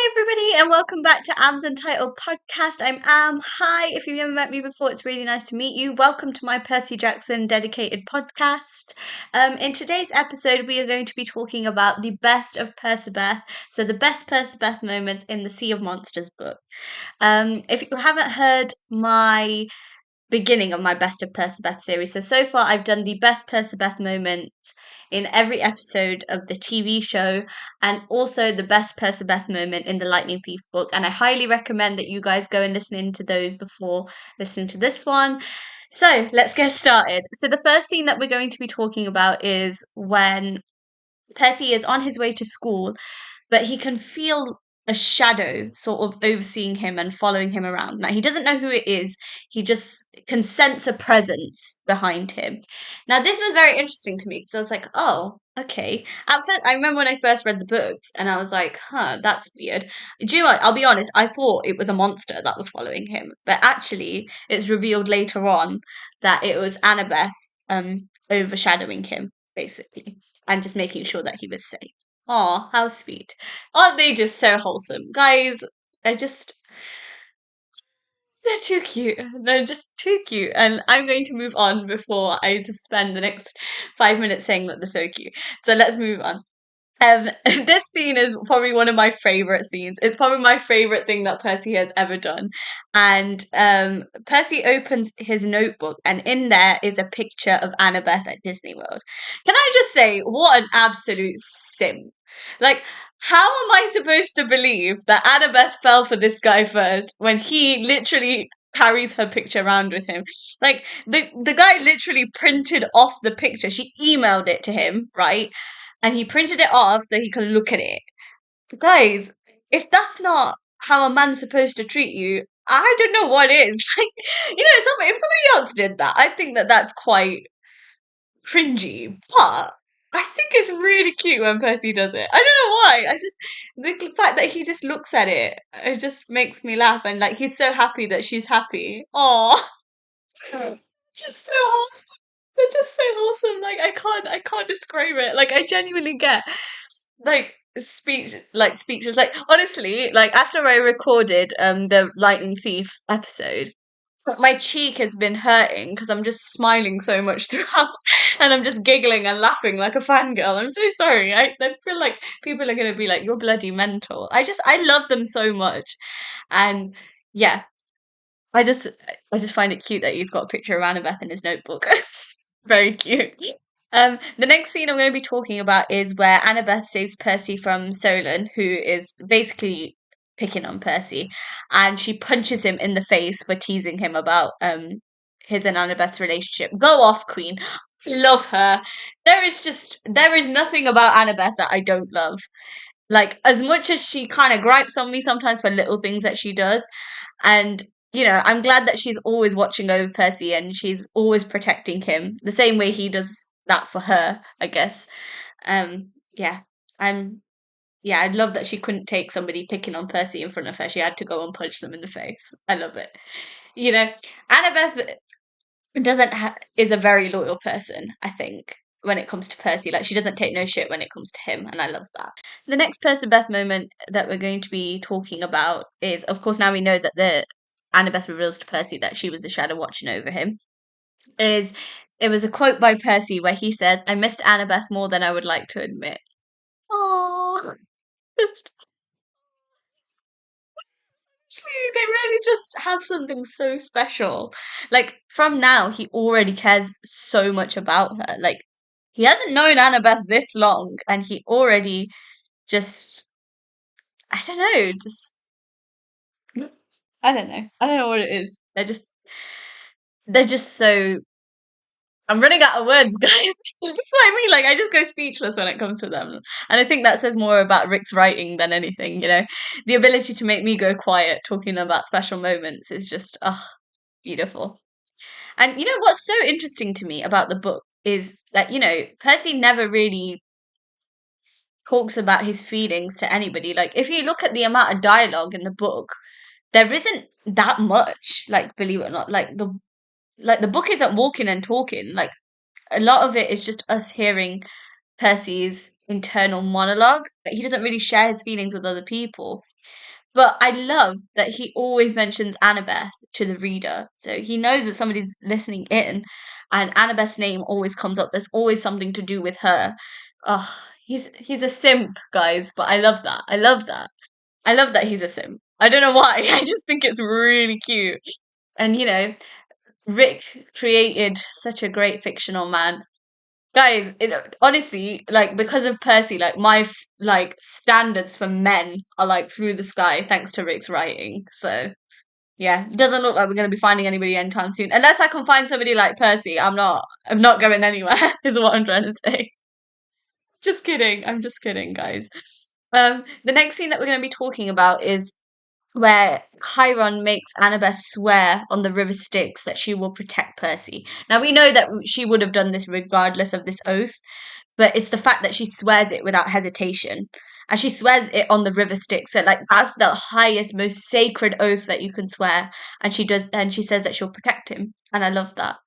Hi, everybody, and welcome back to Aamsuntitledpodcast. I'm Am. Hi, if you've never met me before, it's really nice to meet you. Welcome to my Percy Jackson dedicated podcast. In today's episode, we are going to be talking about the best of Percabeth, so the best Percabeth moments in the Sea of Monsters book. If you haven't heard my beginning of my Best of Percabeth series. So far I've done the best Percabeth moment in every episode of the TV show and also the best Percabeth moment in the Lightning Thief book. And I highly recommend that you guys go and listen into those before listening to this one. So let's get started. So the first scene that we're going to be talking about is when Percy is on his way to school, but he can feel a shadow sort of overseeing him and following him around. Now, he doesn't know who it is, he just can sense a presence behind him. Now, this was very interesting to me because I was like, oh, okay. At first, I remember when I first read the books and I was like, huh, that's weird. Do you know what? I'll be honest, I thought it was a monster that was following him, but actually, it's revealed later on that it was Annabeth overshadowing him, basically, and just making sure that he was safe. Aw, how sweet. Aren't they just so wholesome? Guys, they're just, they're too cute. They're just too cute. And I'm going to move on before I just spend the next 5 minutes saying that they're so cute. So let's move on. This scene is probably one of my favorite scenes. It's probably my favorite thing that Percy has ever done. And Percy opens his notebook, and in there is a picture of Annabeth at Disney World. Can I just say, what an absolute simp! Like, how am I supposed to believe that Annabeth fell for this guy first when he literally carries her picture around with him? Like, the guy literally printed off the picture. She emailed it to him, right? And he printed it off so he can look at it. But guys, if that's not how a man's supposed to treat you, I don't know what is. Like, if somebody else did that, I think that that's quite cringy. But I think it's really cute when Percy does it. I don't know why. The fact that he just looks at it, it just makes me laugh. And like, he's so happy that she's happy. Oh, just so wholesome. They're just so wholesome. Like, I can't describe it. Like, I genuinely get like speeches. Like, honestly, like after I recorded the Lightning Thief episode, my cheek has been hurting because I'm just smiling so much throughout, and I'm just giggling and laughing like a fangirl. I'm so sorry. I feel like people are gonna be like, "You're bloody mental." I love them so much, and yeah, I just find it cute that he's got a picture of Annabeth in his notebook. Very cute. The next scene I'm going to be talking about is where Annabeth saves Percy from Solon, who is basically picking on Percy, and she punches him in the face for teasing him about his and Annabeth's relationship. Go off, Queen. Love her. There is nothing about Annabeth that I don't love. Like, as much as she kind of gripes on me sometimes for little things that she does, and I'm glad that she's always watching over Percy and she's always protecting him the same way he does that for her, I guess. Yeah, I'm. Yeah, I love that she couldn't take somebody picking on Percy in front of her. She had to go and punch them in the face. I love it. You know, Annabeth doesn't is a very loyal person, I think, when it comes to Percy. Like, she doesn't take no shit when it comes to him, and I love that. The next Percabeth moment that we're going to be talking about is, of course, now we know that the Annabeth reveals to Percy that she was the shadow watching over him. Is It was a quote by Percy where he says, "I missed Annabeth more than I would like to admit." Oh, they really just have something so special. Like, from now, he already cares so much about her. Like, he hasn't known Annabeth this long, and he already just, I don't know, just, I don't know. I don't know what it is. They're just so, I'm running out of words, guys. That's what I mean. Like, I just go speechless when it comes to them. And I think that says more about Rick's writing than anything. The ability to make me go quiet talking about special moments is just, oh, beautiful. And what's so interesting to me about the book is that, Percy never really talks about his feelings to anybody. Like, if you look at the amount of dialogue in the book, there isn't that much, like, believe it or not. Like the book isn't walking and talking. Like, a lot of it is just us hearing Percy's internal monologue. Like, he doesn't really share his feelings with other people. But I love that he always mentions Annabeth to the reader. So he knows that somebody's listening in, and Annabeth's name always comes up. There's always something to do with her. Oh, he's a simp, guys, but I love that. I love that. I love that he's a simp. I don't know why. I just think it's really cute. And Rick created such a great fictional man. Guys, honestly, like because of Percy, like like standards for men are like through the sky thanks to Rick's writing. So yeah, it doesn't look like we're gonna be finding anybody anytime soon. Unless I can find somebody like Percy, I'm not going anywhere, is what I'm trying to say. Just kidding. I'm just kidding, guys. The next scene that we're gonna be talking about is where Chiron makes Annabeth swear on the river Styx that she will protect Percy. Now we know that she would have done this regardless of this oath, but it's the fact that she swears it without hesitation. And she swears it on the river Styx. So like that's the highest, most sacred oath that you can swear. And she says that she'll protect him. And I love that.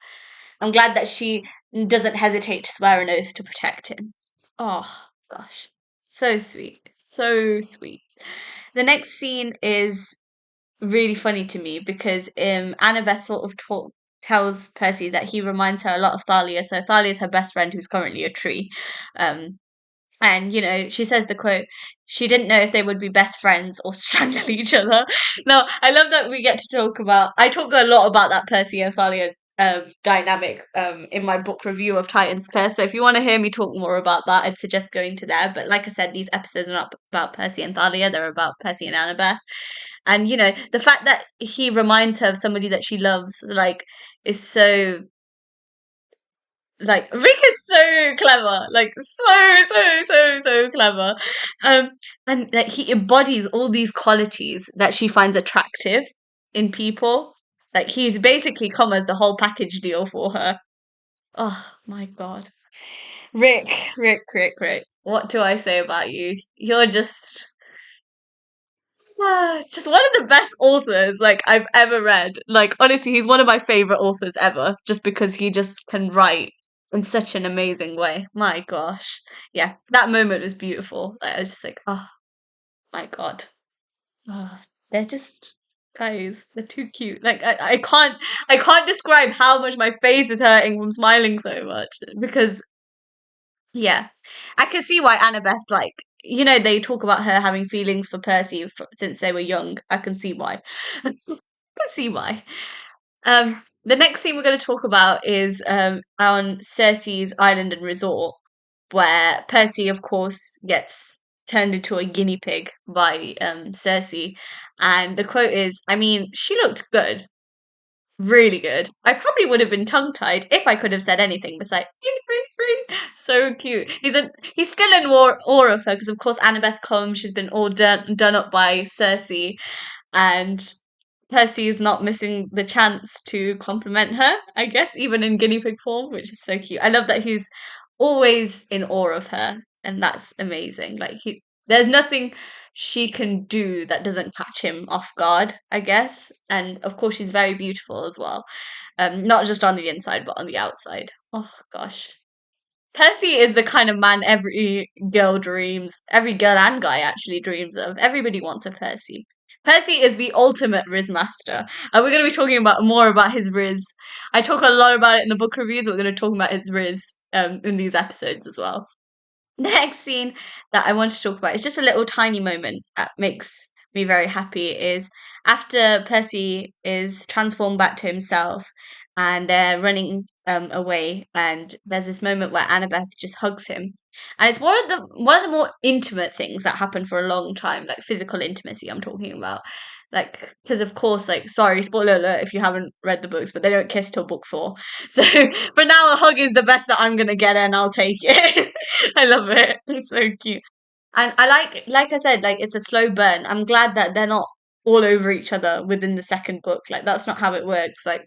I'm glad that she doesn't hesitate to swear an oath to protect him. Oh gosh. So sweet. So sweet. The next scene is really funny to me because Annabeth sort of tells Percy that he reminds her a lot of Thalia. So Thalia is her best friend who's currently a tree. Um, and she says the quote, she didn't know if they would be best friends or strangle each other. Now, I love that we get to talk about, I talk a lot about that Percy and Thalia dynamic in my book review of Titan's Curse. So if you want to hear me talk more about that, I'd suggest going to there. But like I said, these episodes are not about Percy and Thalia, they're about Percy and Annabeth. And the fact that he reminds her of somebody that she loves, like, is so like Rick is so clever, like so clever. Um, and that he embodies all these qualities that she finds attractive in people. Like he's basically come as the whole package deal for her. Oh my god. Rick. What do I say about you? You're just one of the best authors like I've ever read. Like honestly, he's one of my favorite authors ever just because he just can write in such an amazing way. My gosh. Yeah, that moment was beautiful. Like, I was just like, oh my god. Oh, they're just guys, they're too cute. Like I can't describe how much my face is hurting from smiling so much because yeah. I can see why Annabeth, like, they talk about her having feelings for Percy since they were young. I can see why. I can see why. The next scene we're going to talk about is on Circe's island and resort, where Percy, of course, gets turned into a guinea pig by Circe. And the quote is, I mean, she looked good, really good. I probably would have been tongue tied if I could have said anything besides so cute. He's still in awe of her because of course Annabeth comes. She's been all done up by Circe, and Percy is not missing the chance to compliment her. I guess even in guinea pig form, which is so cute. I love that he's always in awe of her, and that's amazing. Like there's nothing she can do that doesn't catch him off guard, I guess. And of course, she's very beautiful as well. Not just on the inside, but on the outside. Oh gosh. Percy is the kind of man every girl dreams, every girl and guy actually dreams of. Everybody wants a Percy. Percy is the ultimate Riz master. And we're going to be talking about more about his Riz. I talk a lot about it in the book reviews. We're going to talk about his Riz in these episodes as well. The next scene that I want to talk about is just a little tiny moment that makes me very happy is after Percy is transformed back to himself and they're running away and there's this moment where Annabeth just hugs him. And it's one of the more intimate things that happen for a long time, like physical intimacy I'm talking about. Like, because of course, like, sorry, spoiler alert if you haven't read the books, but they don't kiss till book 4. So for now, a hug is the best that I'm gonna get, and I'll take it. I love it. It's so cute. And I like I said, like, it's a slow burn. I'm glad that they're not all over each other within the second book. Like, that's not how it works. Like,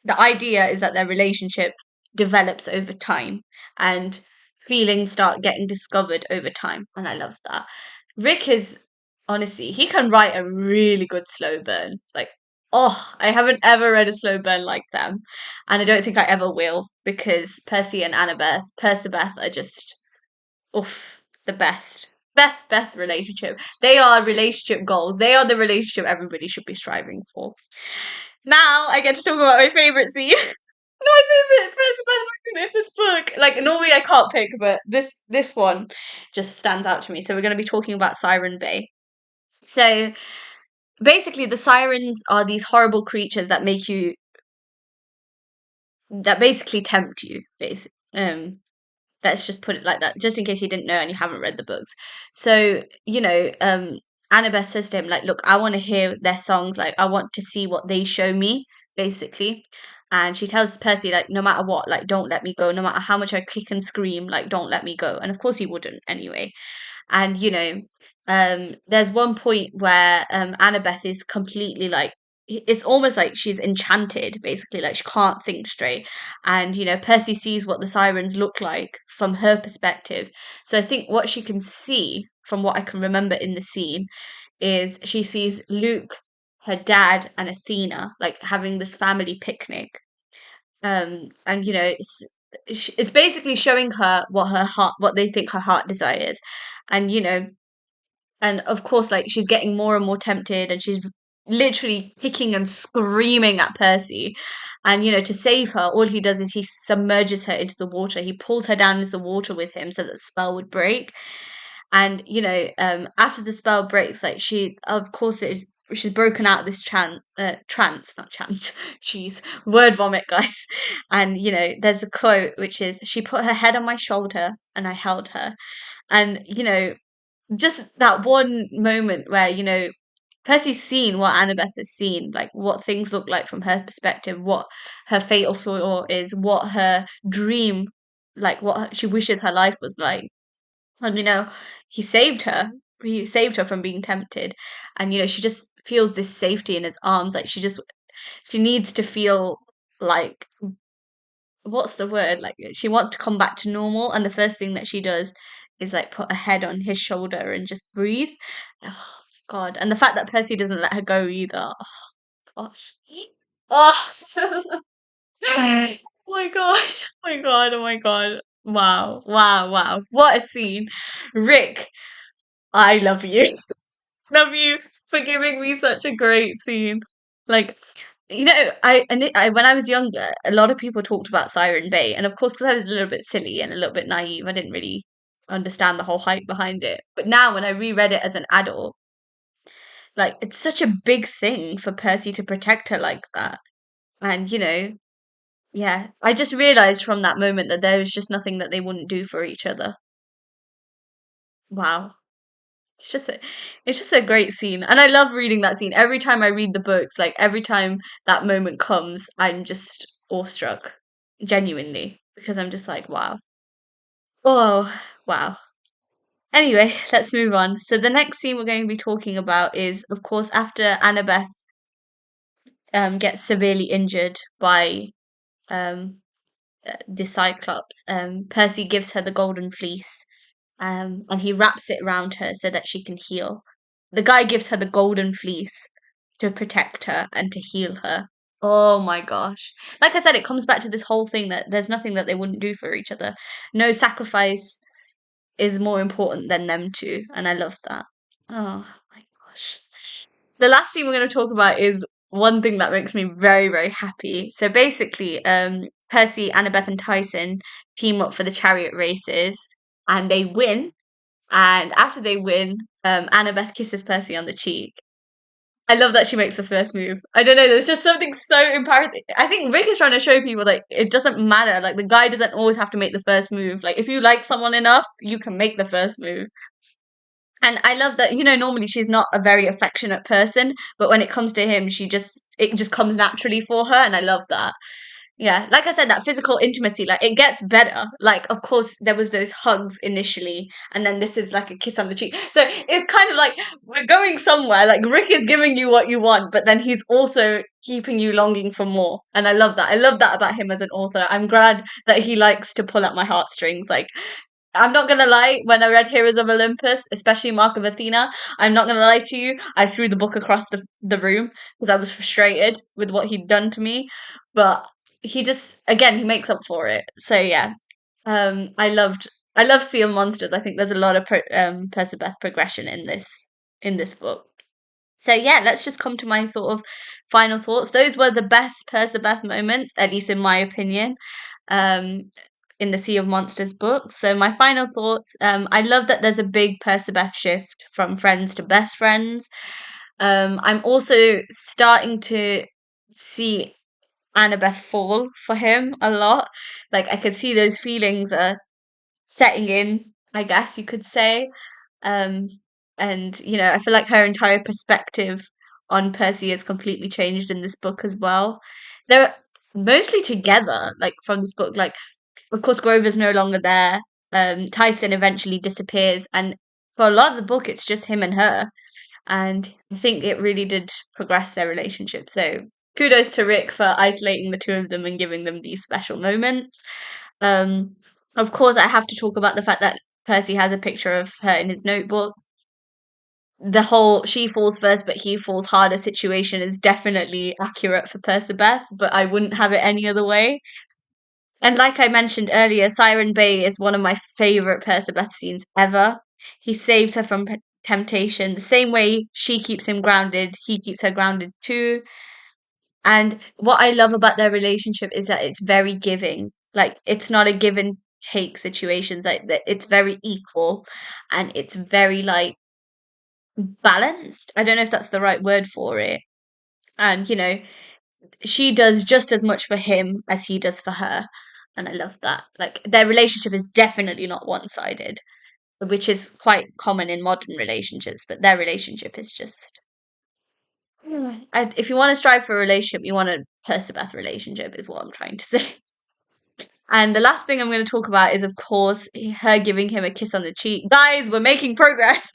the idea is that their relationship develops over time and feelings start getting discovered over time. And I love that. Rick is honestly, he can write a really good slow burn. Like, oh, I haven't ever read a slow burn like them. And I don't think I ever will because Percy and Percabeth are just Oof, the best. Best relationship. They are relationship goals. They are the relationship everybody should be striving for. Now I get to talk about my favorite scene. My favorite person in this book. Like normally I can't pick, but this one just stands out to me. So we're going to be talking about Siren Bay. So basically, the sirens are these horrible creatures that make you that basically tempt you. Basically, let's just put it like that, just in case you didn't know and you haven't read the books. So, Annabeth says to him, like, look, I want to hear their songs, like, I want to see what they show me, basically. And she tells Percy, like, no matter what, like, don't let me go. No matter how much I kick and scream, like, don't let me go. And of course he wouldn't anyway. And there's one point where Annabeth is completely like it's almost like she's enchanted, basically, like she can't think straight. And Percy sees what the sirens look like from her perspective. So I think what she can see, from what I can remember in the scene, is she sees Luke, her dad, and Athena like having this family picnic. And it's basically showing her what they think her heart desires. And and of course, like she's getting more and more tempted, and she's literally kicking and screaming at Percy. And to save her, all he does is he submerges her into the water. He pulls her down into the water with him so that the spell would break. And after the spell breaks, like she, of course, she's broken out of this trance, not chance. Jeez, word vomit, guys. And there's a quote which is, "She put her head on my shoulder, and I held her." And just that one moment where Percy's seen what Annabeth has seen, like what things look like from her perspective, what her fatal flaw is, what her dream, like she wishes her life was like. And he saved her. He saved her from being tempted. And she just feels this safety in his arms. Like she needs to feel like, what's the word? Like she wants to come back to normal. And the first thing that she does is like put her head on his shoulder and just breathe. Oh God. And the fact that Percy doesn't let her go either. Oh gosh. Oh, oh my gosh. Oh my God. Oh my God. Wow. Wow. Wow. What a scene. Rick, I love you. Love you for giving me such a great scene. Like, when I was younger, a lot of people talked about Siren Bay, and of course, because I was a little bit silly and a little bit naive, I didn't really understand the whole hype behind it. But now, when I reread it as an adult, like it's such a big thing for Percy to protect her like that. And yeah, I just realized from that moment that there was just nothing that they wouldn't do for each other. Wow. It's just a great scene, and I love reading that scene. Every time I read the books, like every time that moment comes, I'm just awestruck, genuinely, because I'm just like, wow. Oh, wow. Anyway, let's move on. So the next scene we're going to be talking about is, of course, after Annabeth gets severely injured by um the Cyclops. Percy gives her the golden fleece, and he wraps it around her so that she can heal. The guy gives her the golden fleece to protect her and to heal her. Oh my gosh. Like I said, it comes back to this whole thing that there's nothing that they wouldn't do for each other. No sacrifice is more important than them two, and I love that. Oh my gosh. The last thing we're going to talk about is one thing that makes me very, very happy. So basically, Percy, Annabeth, and Tyson team up for the chariot races, and they win. And after they win, Annabeth kisses Percy on the cheek. I love that she makes the first move. I don't know, there's just something so embarrassing. I think Rick is trying to show people like it doesn't matter. Like the guy doesn't always have to make the first move. Like if you like someone enough, you can make the first move. And I love that, normally she's not a very affectionate person, but when it comes to him, it just comes naturally for her, and I love that. Yeah, like I said, that physical intimacy, like it gets better. Like, of course, there was those hugs initially, and then this is like a kiss on the cheek. So it's kind of like we're going somewhere. Like Rick is giving you what you want, but then he's also keeping you longing for more. And I love that. I love that about him as an author. I'm glad that he likes to pull at my heartstrings. Like I'm not gonna lie, when I read Heroes of Olympus, especially Mark of Athena, I'm not gonna lie to you, I threw the book across the room because I was frustrated with what he'd done to me. But he just, again, he makes up for it. So yeah, I loved I love Sea of Monsters. I think there's a lot of Percabeth progression in this book. So yeah, let's just come to my sort of final thoughts. Those were the best Percabeth moments, at least in my opinion, um, in the Sea of Monsters book. So my final thoughts, I love that there's a big Percabeth shift from friends to best friends. I'm also starting to see Annabeth fall for him a lot. Like I could see those feelings are setting in, I guess you could say. Um, and I feel like her entire perspective on Percy has completely changed in this book as well. They're mostly together, like from this book. Like, of course, Grover's no longer there. Tyson eventually disappears, and for a lot of the book, it's just him and her. And I think it really did progress their relationship. So kudos to Rick for isolating the two of them and giving them these special moments. Um, of course, I have to talk about the fact that Percy has a picture of her in his notebook. The whole she falls first but he falls harder situation is definitely accurate for Percabeth, but I wouldn't have it any other way. And like I mentioned earlier, Siren Bay is one of my favorite Percabeth scenes ever. He saves her from temptation. The same way she keeps him grounded, he keeps her grounded too. And what I love about their relationship is that it's very giving. Like it's not a give and take situations. Like it's very equal, and it's very like balanced. I don't know if that's the right word for it. And she does just as much for him as he does for her. And I love that. Like their relationship is definitely not one-sided, which is quite common in modern relationships, but their relationship is just if you want to strive for a relationship, you want a Percabeth relationship, is what I'm trying to say. And the last thing I'm going to talk about is, of course, her giving him a kiss on the cheek. Guys, we're making progress.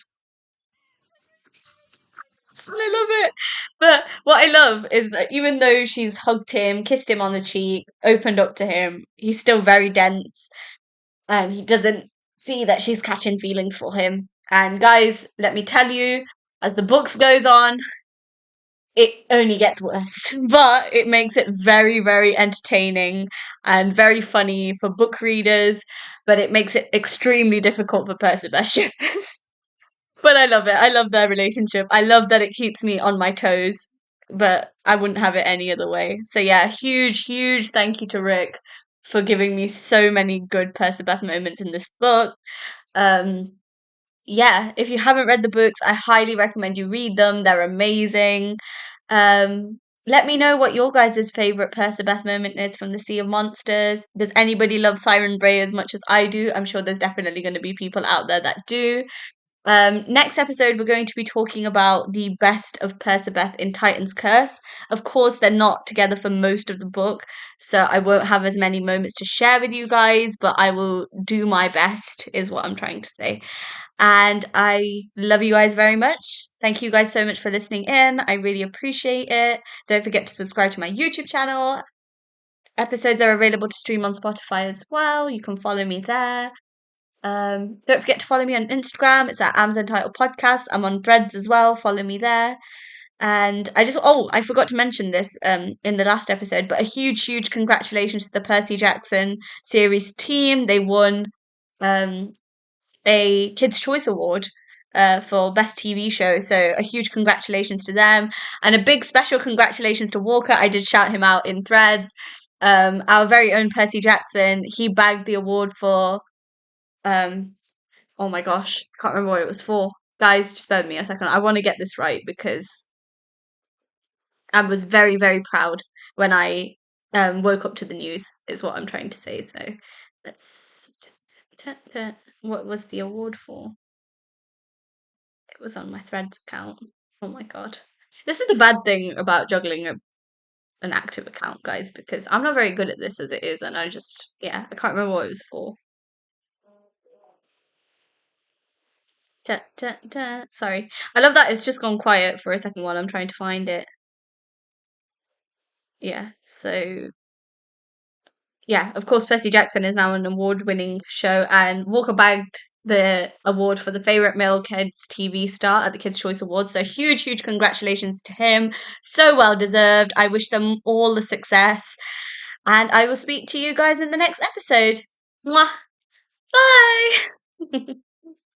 I love it. But what I love is that even though she's hugged him, kissed him on the cheek, opened up to him, he's still very dense and he doesn't see that she's catching feelings for him. And guys, let me tell you, as the books goes on, it only gets worse. But it makes it very, very entertaining and very funny for book readers, but it makes it extremely difficult for Percabeth shippers. But I love it. I love their relationship. I love that it keeps me on my toes, but I wouldn't have it any other way. So yeah, huge, huge thank you to Rick for giving me so many good Percabeth moments in this book. Um, yeah, if you haven't read the books, I highly recommend you read them. They're amazing. Let me know what your guys' favorite Percabeth moment is from the Sea of Monsters. Does anybody love Siren Bray as much as I do? I'm sure there's definitely going to be people out there that do. Next episode, we're going to be talking about the best of Percabeth in Titan's Curse. Of course, they're not together for most of the book, so I won't have as many moments to share with you guys, but I will do my best, is what I'm trying to say. And I love you guys very much. Thank you guys so much for listening in. I really appreciate it. Don't forget to subscribe to my YouTube channel. Episodes are available to stream on Spotify as well. You can follow me there. Don't forget to follow me on Instagram. It's at Aamsuntitledpodcast. I'm on Threads as well. Follow me there. And I forgot to mention this in the last episode, but a huge, huge congratulations to the Percy Jackson series team. They won um, a Kids' Choice Award for Best TV Show. So a huge congratulations to them. And a big special congratulations to Walker. I did shout him out in Threads. Our very own Percy Jackson. He bagged the award for um, oh my gosh, I can't remember what it was for. Guys, just bear with me a second. I want to get this right because I was very, very proud when I woke up to the news, is what I'm trying to say. So let's. What was the award for? It was on my Threads account. Oh my god. This is the bad thing about juggling an active account, guys, because I'm not very good at this as it is, and I I can't remember what it was for. Sorry. I love that it's just gone quiet for a second while I'm trying to find it. Yeah, so yeah, of course, Percy Jackson is now an award-winning show, and Walker bagged the award for the favorite male kids TV star at the Kids' Choice Awards. So huge, huge congratulations to him. So well deserved. I wish them all the success, and I will speak to you guys in the next episode. Mwah! Bye.